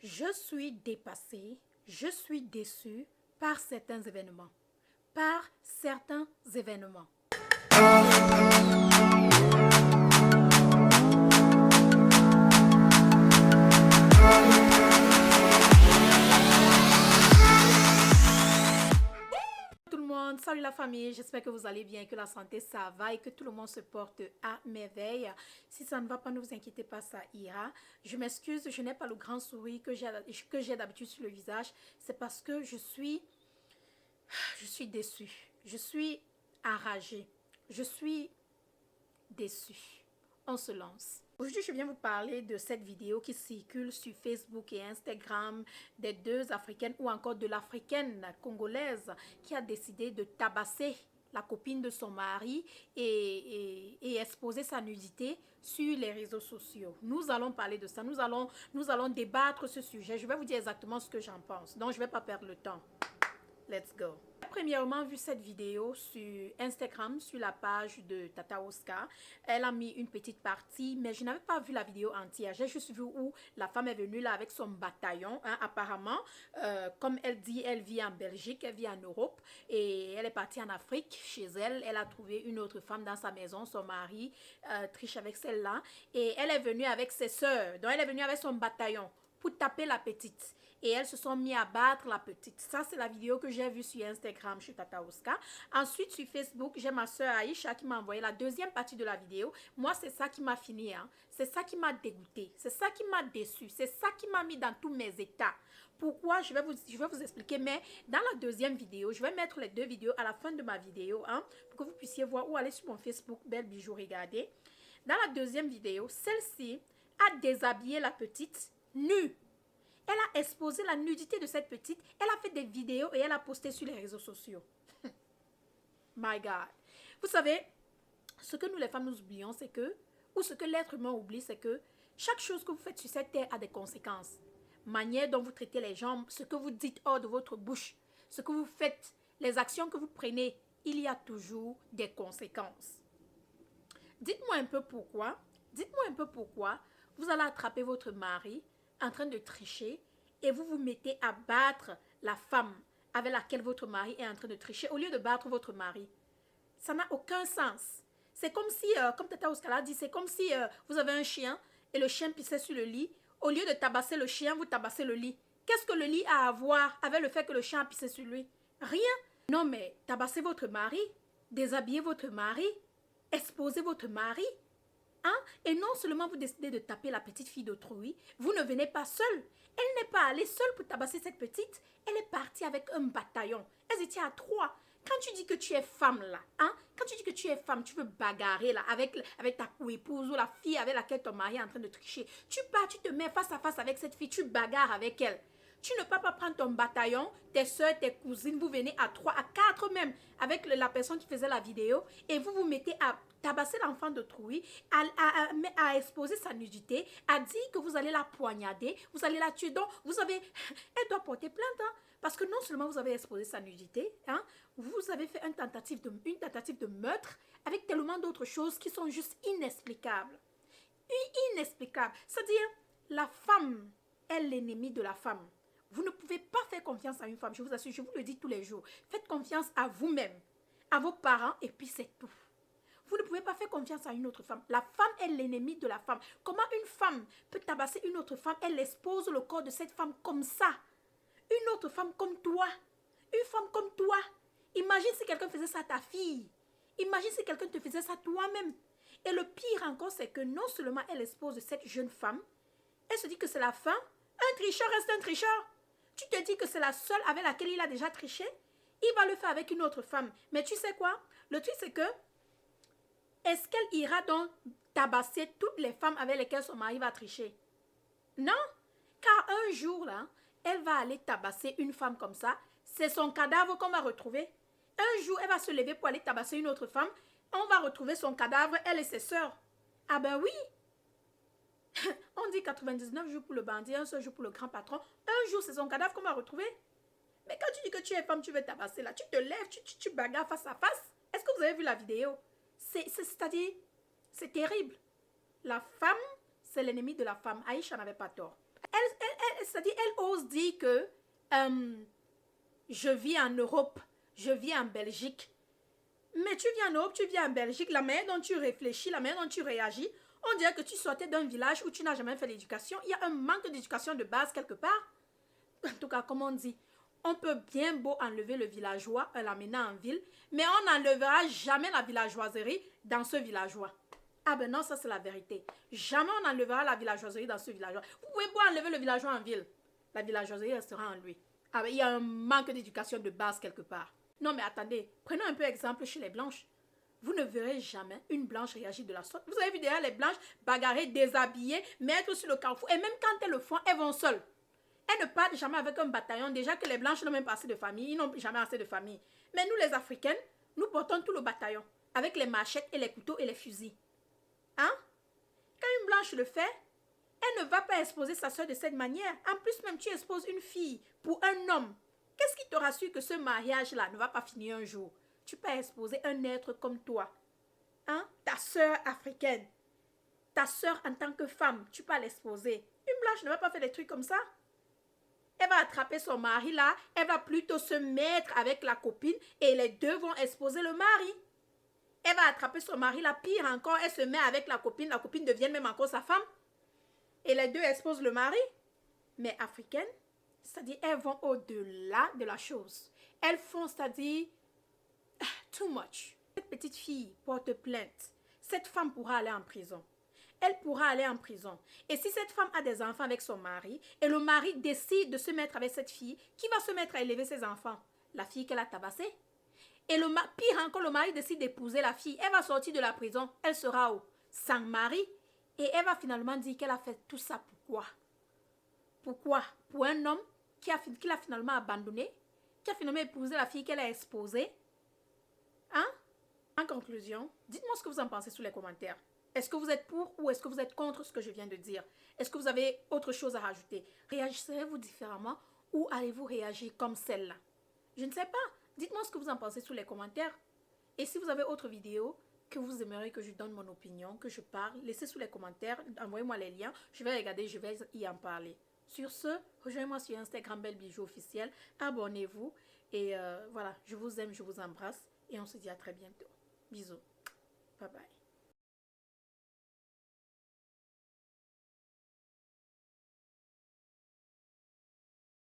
Je suis dépassée, je suis déçue par certains événements. Par certains événements. Tout le monde, salut la famille, j'espère que vous allez bien, que la santé ça va et que tout le monde se porte à merveille. Si ça ne va pas, ne vous inquiétez pas, ça ira. Je m'excuse, je n'ai pas le grand sourire que j'ai d'habitude sur le visage. C'est parce que je suis déçue, je suis enragée, je suis déçue. On se lance. Aujourd'hui, je viens vous parler de cette vidéo qui circule sur Facebook et Instagram des deux Africaines ou encore de l'Africaine congolaise qui a décidé de tabasser la copine de son mari et exposer sa nudité sur les réseaux sociaux. Nous allons parler de ça, nous allons débattre ce sujet. Je vais vous dire exactement ce que j'en pense. Donc, je ne vais pas perdre le temps. Let's go. Premièrement, vu cette vidéo sur Instagram, sur la page de Tata Oscar, elle a mis une petite partie, mais je n'avais pas vu la vidéo entière. J'ai juste vu où la femme est venue là avec son bataillon, apparemment. Comme elle dit, elle vit en Belgique, elle vit en Europe et elle est partie en Afrique chez elle. Elle a trouvé une autre femme dans sa maison, son mari triche avec celle-là et elle est venue avec ses sœurs. Donc elle est venue avec son bataillon pour taper la petite. Et elles se sont mis à battre la petite. Ça, c'est la vidéo que j'ai vue sur Instagram, chez Tata Oscar. Ensuite, sur Facebook, j'ai ma soeur Aïcha qui m'a envoyé la deuxième partie de la vidéo. Moi, c'est ça qui m'a fini. Hein. C'est ça qui m'a dégoûté. C'est ça qui m'a déçu. C'est ça qui m'a mis dans tous mes états. Pourquoi? Je vais vous expliquer. Mais dans la deuxième vidéo, je vais mettre les deux vidéos à la fin de ma vidéo. Hein, pour que vous puissiez voir ou aller sur mon Facebook, Belle Bijou, regardez. Dans la deuxième vidéo, celle-ci a déshabillé la petite nue. Elle a exposé la nudité de cette petite. Elle a fait des vidéos et elle a posté sur les réseaux sociaux. My God. Vous savez, ce que nous les femmes nous oublions, c'est que, ou ce que l'être humain oublie, c'est que chaque chose que vous faites sur cette terre a des conséquences. Manière dont vous traitez les gens, ce que vous dites hors de votre bouche, ce que vous faites, les actions que vous prenez, il y a toujours des conséquences. Dites-moi un peu pourquoi vous allez attraper votre mari en train de tricher et vous vous mettez à battre la femme avec laquelle votre mari est en train de tricher au lieu de battre votre mari. Ça n'a aucun sens. C'est comme si, comme Tata Oscar a dit, c'est comme si vous avez un chien et le chien pissait sur le lit. Au lieu de tabasser le chien, vous tabassez le lit. Qu'est-ce que le lit a à voir avec le fait que le chien a pissé sur lui? Rien. Non mais, tabassez votre mari, déshabillez votre mari, exposez votre mari. Hein? Et non seulement vous décidez de taper la petite fille d'autrui, vous ne venez pas seule. Elle n'est pas allée seule pour tabasser cette petite. Elle est partie avec un bataillon. Elles étaient à 3. Quand tu dis que tu es femme là, hein? Quand tu dis que tu es femme, tu veux bagarrer là avec ta co-épouse ou la fille avec laquelle ton mari est en train de tricher. Tu pars, tu te mets face à face avec cette fille, tu bagarres avec elle. Tu ne peux pas prendre ton bataillon, tes soeurs, tes cousines, vous venez à 3, à 4 même, avec la personne qui faisait la vidéo, et vous vous mettez à tabasser l'enfant d'autrui, à exposer sa nudité, à dire que vous allez la poignarder, vous allez la tuer. Donc, elle doit porter plainte, hein, parce que non seulement vous avez exposé sa nudité, hein, vous avez fait une tentative de meurtre avec tellement d'autres choses qui sont juste inexplicables. Inexplicables. C'est-à-dire, la femme est l'ennemi de la femme. Vous ne pouvez pas faire confiance à une femme, je vous assure, je vous le dis tous les jours. Faites confiance à vous-même, à vos parents et puis c'est tout. Vous ne pouvez pas faire confiance à une autre femme. La femme est l'ennemi de la femme. Comment une femme peut tabasser une autre femme? Elle expose le corps de cette femme comme ça. Une autre femme comme toi. Une femme comme toi. Imagine si quelqu'un faisait ça à ta fille. Imagine si quelqu'un te faisait ça toi-même. Et le pire encore, c'est que non seulement elle expose cette jeune femme, elle se dit que c'est la fin. Un tricheur reste un tricheur. Tu te dis que c'est la seule avec laquelle il a déjà triché. Il va le faire avec une autre femme. Mais tu sais quoi? Le truc, c'est que est-ce qu'elle ira donc tabasser toutes les femmes avec lesquelles son mari va tricher? Non. Car un jour, là, elle va aller tabasser une femme comme ça. C'est son cadavre qu'on va retrouver. Un jour, elle va se lever pour aller tabasser une autre femme. On va retrouver son cadavre, elle et ses sœurs. Ah ben oui. On dit 99 jours pour le bandit, un seul jour pour le grand patron. Un jour, c'est son cadavre qu'on va retrouver. Mais quand tu dis que tu es femme, tu veux tabasser là, tu te lèves, tu bagarres face à face. Est-ce que vous avez vu la vidéo? C'est-à-dire, c'est terrible. La femme, c'est l'ennemi de la femme. Aïcha n'avait pas tort. c'est-à-dire, elle ose dire que je vis en Europe, je vis en Belgique. Mais tu vis en Europe, tu vis en Belgique, la manière dont tu réfléchis, la manière dont tu réagis, on dirait que tu sortais d'un village où tu n'as jamais fait l'éducation. Il y a un manque d'éducation de base quelque part. En tout cas, comme on dit, on peut bien beau enlever le villageois en l'amenant en ville, mais on n'enlèvera jamais la villageoiserie dans ce villageois. Ah ben non, ça c'est la vérité. Jamais on enlèvera la villageoiserie dans ce villageois. Vous pouvez pas enlever le villageois en ville. La villageoiserie restera en lui. Ah ben, il y a un manque d'éducation de base quelque part. Non mais attendez, prenons un peu exemple chez les blanches. Vous ne verrez jamais une blanche réagir de la sorte. Vous avez vu derrière les blanches bagarrer, déshabiller, mettre sur le carrefour. Et même quand elles le font, elles vont seules. Elles ne partent jamais avec un bataillon. Déjà que les blanches n'ont même pas assez de famille. Ils n'ont jamais assez de famille. Mais nous les Africaines, nous portons tout le bataillon. Avec les machettes et les couteaux et les fusils. Hein? Quand une blanche le fait, elle ne va pas exposer sa soeur de cette manière. En plus, même tu exposes une fille pour un homme. Qu'est-ce qui te rassure que ce mariage-là ne va pas finir un jour? Tu peux exposer un être comme toi. Hein? Ta soeur africaine. Ta soeur en tant que femme, tu peux l'exposer. Une blanche ne va pas faire des trucs comme ça. Elle va attraper son mari là. Elle va plutôt se mettre avec la copine et les deux vont exposer le mari. Elle va attraper son mari là. Pire encore, elle se met avec la copine. La copine devient même encore sa femme. Et les deux exposent le mari. Mais africaines, c'est-à-dire elles vont au-delà de la chose. Elles font, c'est-à-dire, too much. Cette petite fille porte plainte. Cette femme pourra aller en prison. Elle pourra aller en prison. Et si cette femme a des enfants avec son mari, et le mari décide de se mettre avec cette fille, qui va se mettre à élever ses enfants? La fille qu'elle a tabassée. Et pire encore, le mari décide d'épouser la fille. Elle va sortir de la prison. Elle sera sans mari. Et elle va finalement dire qu'elle a fait tout ça pourquoi? Pourquoi? Pour un homme qui l'a finalement abandonné, qui a finalement épousé la fille qu'elle a exposée. Hein? En conclusion, dites-moi ce que vous en pensez sous les commentaires. Est-ce que vous êtes pour ou est-ce que vous êtes contre ce que je viens de dire? Est-ce que vous avez autre chose à rajouter? Réagirez-vous différemment ou allez-vous réagir comme celle-là? Je ne sais pas. Dites-moi ce que vous en pensez sous les commentaires. Et si vous avez autre vidéo que vous aimeriez que je donne mon opinion, que je parle, laissez sous les commentaires, envoyez-moi les liens. Je vais regarder, je vais y en parler. Sur ce, rejoignez-moi sur Instagram Belle Bijou officiel. Abonnez-vous. Et voilà, je vous aime, je vous embrasse. Et on se dit à très bientôt. Bisous. Bye bye.